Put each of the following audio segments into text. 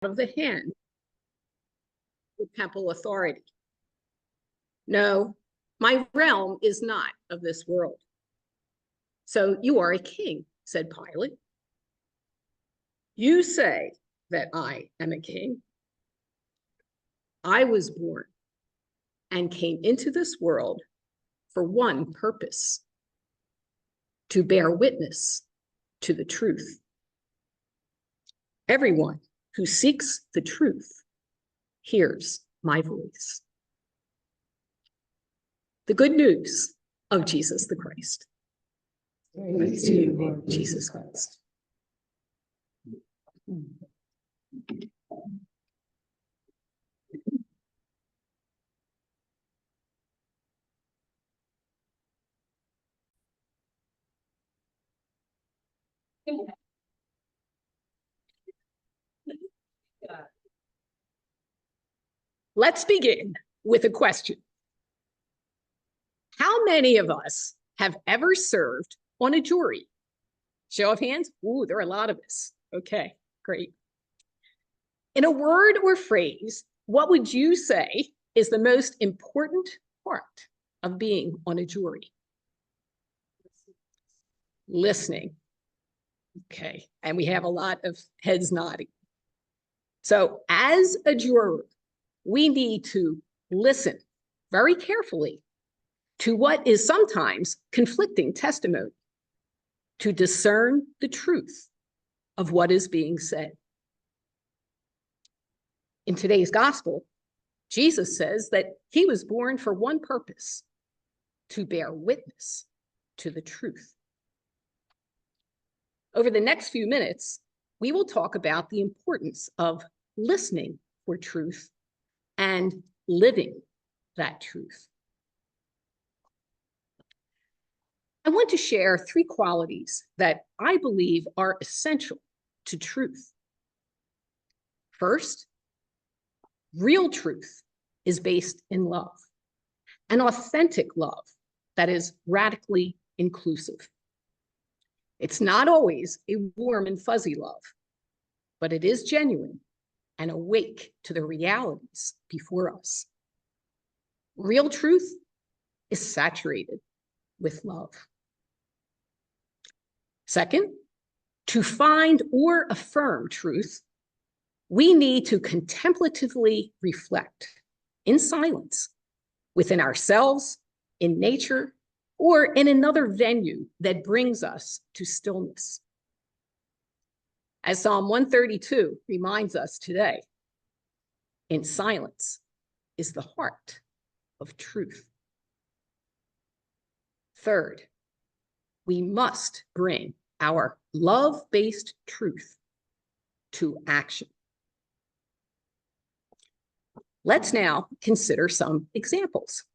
of the hand with papal authority. No, my realm is not of this world. So you are a king, said Pilate. You say that I am a king. I was born and came into this world for one purpose: to bear witness to the truth. Everyone who seeks the truth hears my voice. The good news of Jesus the Christ. Praise to you, Lord Jesus Christ. Let's begin with a question. How many of us have ever served on a jury? Show of hands. Ooh, there are a lot of us. Okay, great. In a word or phrase, what would you say is the most important part of being on a jury? Listening. Okay, and we have a lot of heads nodding. So as a juror, we need to listen very carefully to what is sometimes conflicting testimony, to discern the truth of what is being said. In today's gospel, Jesus says that he was born for one purpose: to bear witness to the truth. Over the next few minutes, we will talk about the importance of listening for truth and living that truth. I want to share 3 qualities that I believe are essential to truth. First, real truth is based in love, an authentic love that is radically inclusive. It's not always a warm and fuzzy love, but it is genuine and awake to the realities before us. Real truth is saturated with love. Second, to find or affirm truth, we need to contemplatively reflect in silence within ourselves, in nature, or in another venue that brings us to stillness. As Psalm 132 reminds us today, in silence is the heart of truth. Third, we must bring our love-based truth to action. Let's now consider some examples.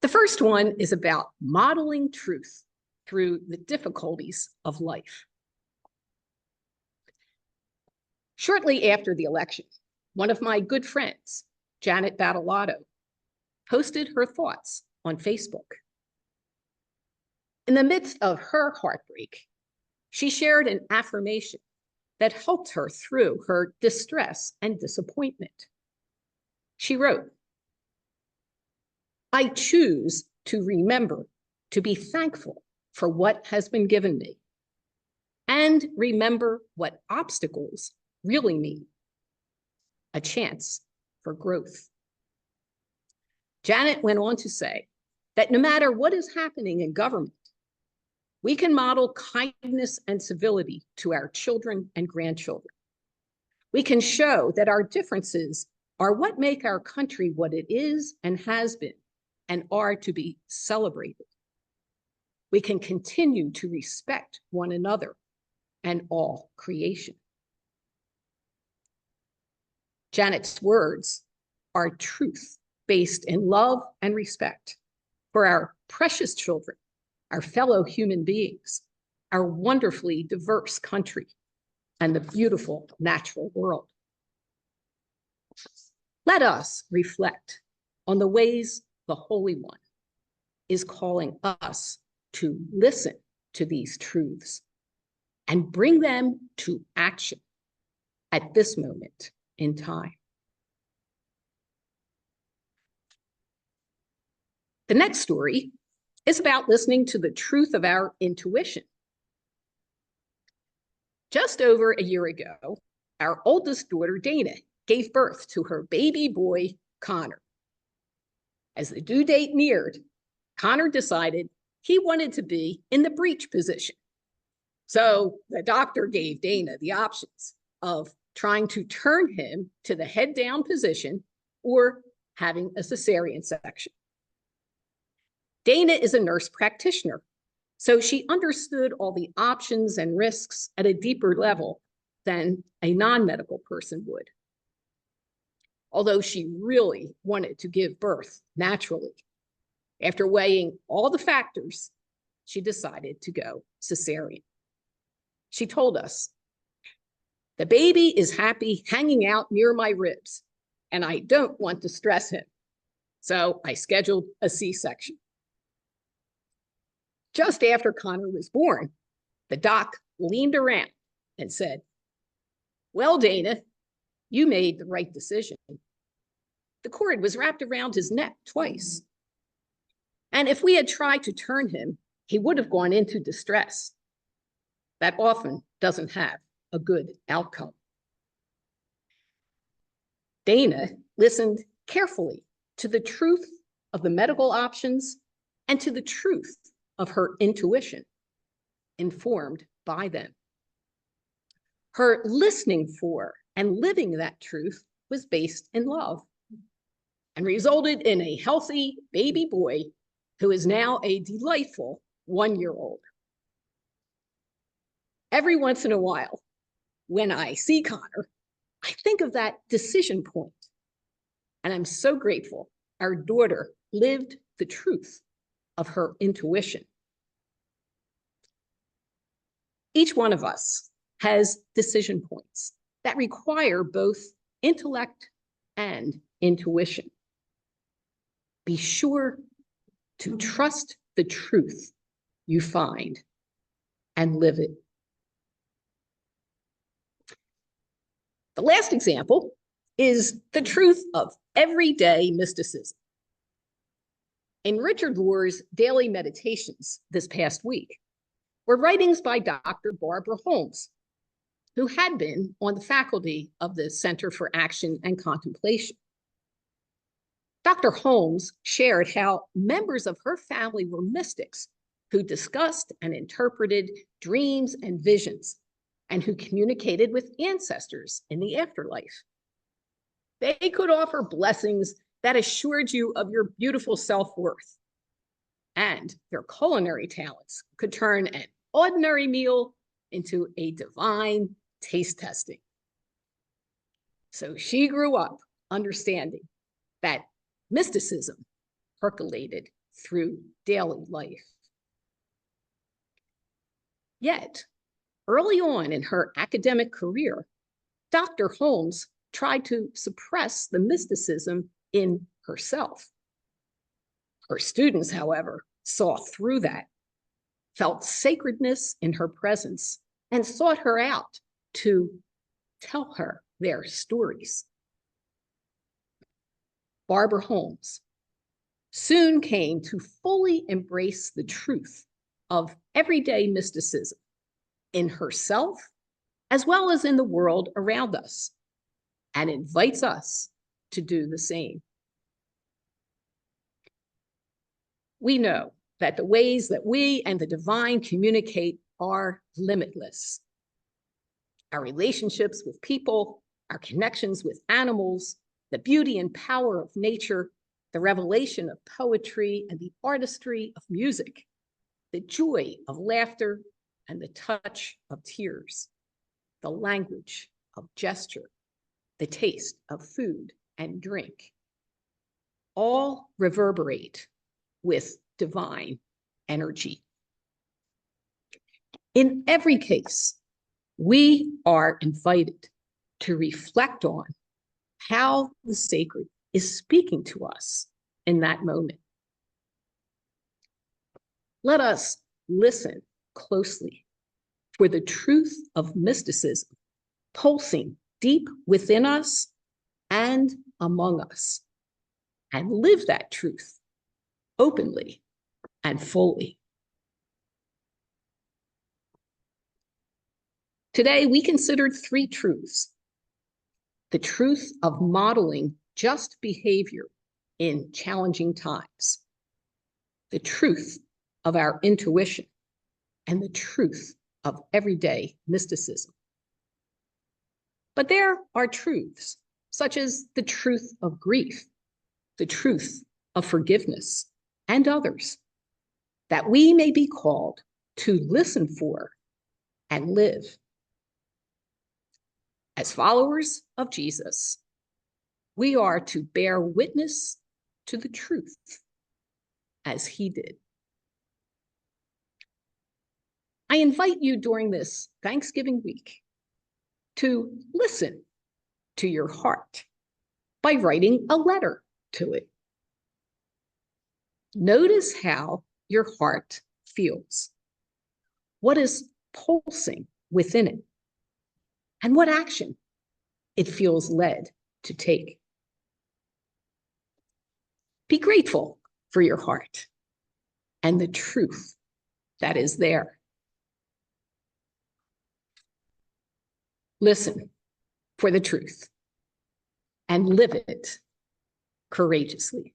The first one is about modeling truth through the difficulties of life. Shortly after the election, one of my good friends, Janet Battalato, posted her thoughts on Facebook. In the midst of her heartbreak, she shared an affirmation that helped her through her distress and disappointment. She wrote, "I choose to remember to be thankful for what has been given me, and remember what obstacles really mean: a chance for growth." Janet went on to say that no matter what is happening in government, we can model kindness and civility to our children and grandchildren. We can show that our differences are what make our country what it is and has been, and are to be celebrated. We can continue to respect one another and all creation. Janet's words are truth based in love and respect for our precious children, our fellow human beings, our wonderfully diverse country, and the beautiful natural world. Let us reflect on the ways the Holy One is calling us to listen to these truths and bring them to action at this moment in time. The next story is about listening to the truth of our intuition. Just over a year ago, our oldest daughter, Dana, gave birth to her baby boy, Connor. As the due date neared, Connor decided he wanted to be in the breech position. So the doctor gave Dana the options of trying to turn him to the head down position or having a cesarean section. Dana is a nurse practitioner, so she understood all the options and risks at a deeper level than a non-medical person would. Although she really wanted to give birth naturally, after weighing all the factors, she decided to go cesarean. She told us, "The baby is happy hanging out near my ribs, and I don't want to stress him. So I scheduled a C-section." Just after Connor was born, the doc leaned around and said, "Well, Dana, you made the right decision." The cord was wrapped around his neck twice. And if we had tried to turn him, he would have gone into distress. That often doesn't have a good outcome. Dana listened carefully to the truth of the medical options and to the truth of her intuition, informed by them. Her listening for and living that truth was based in love and resulted in a healthy baby boy who is now a delightful 1-year-old. Every once in a while, when I see Connor, I think of that decision point. And I'm so grateful our daughter lived the truth of her intuition. Each one of us has decision points that require both intellect and intuition. Be sure to trust the truth you find and live it. The last example is the truth of everyday mysticism. In Richard Rohr's daily meditations this past week were writings by Dr. Barbara Holmes, who had been on the faculty of the Center for Action and Contemplation. Dr. Holmes shared how members of her family were mystics who discussed and interpreted dreams and visions, and who communicated with ancestors in the afterlife. They could offer blessings that assured you of your beautiful self-worth, and their culinary talents could turn an ordinary meal into a divine taste testing. So she grew up understanding that mysticism percolated through daily life. Yet, early on in her academic career, Dr. Holmes tried to suppress the mysticism in herself. Her students, however, saw through that, felt sacredness in her presence, and sought her out to tell her their stories. Barbara Holmes soon came to fully embrace the truth of everyday mysticism in herself, as well as in the world around us, and invites us to do the same. We know that the ways that we and the divine communicate are limitless. Our relationships with people, our connections with animals, the beauty and power of nature, the revelation of poetry and the artistry of music, the joy of laughter and the touch of tears, the language of gesture, the taste of food and drink, all reverberate with divine energy. In every case, we are invited to reflect on how the sacred is speaking to us in that moment. Let us listen closely for the truth of mysticism pulsing deep within us and among us, and live that truth openly and fully. Today, we considered three truths: the truth of modeling just behavior in challenging times, the truth of our intuition, and the truth of everyday mysticism. But there are truths, such as the truth of grief, the truth of forgiveness, and others, that we may be called to listen for and live. As followers of Jesus, we are to bear witness to the truth as he did. I invite you during this Thanksgiving week to listen to your heart by writing a letter to it. Notice how your heart feels, what is pulsing within it, and what action it feels led to take. Be grateful for your heart and the truth that is there. Listen for the truth and live it courageously.